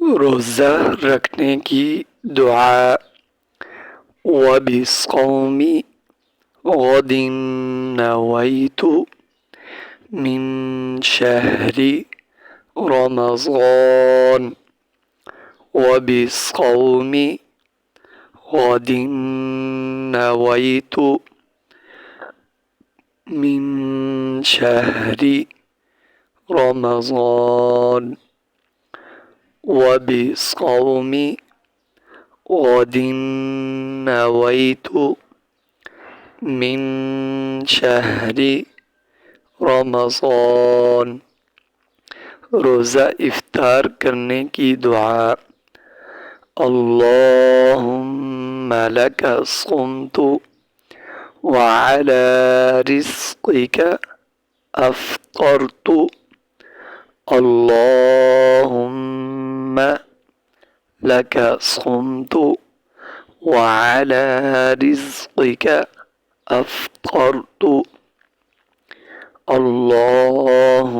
रोज़ा रखने की दुआ। वबिस्सौमी गदिन नवैतु मिन शहरी रमज़ान। वबिस्सौमी गदिन नवैतु मिन शहरी रमज़ान। वबिस्सौमी गदिन नवैतु मिन शहरी रमज़ान। रोज़ा इफ्तार करने की दुआ। अल्लाहुम्मा लका सुम्तु व अला रिज़्क़िका अफ़्तरतु। अल्लाहुम्मा लका सुम्तु व अला रिज़्क़िका अफ़्तरतु। अल्लाहुम्मा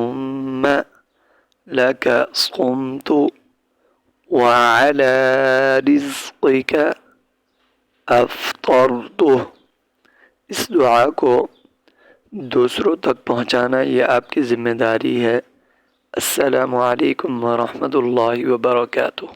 लका सुम्तु व अला रिज़्क़िका अफ़्तरतु। इस दुआ को दूसरों तक पहुँचाना ये आपकी ज़िम्मेदारी है। अस्सलामु अलैकुम व रहमतुल्लाहि व बरकातुहू।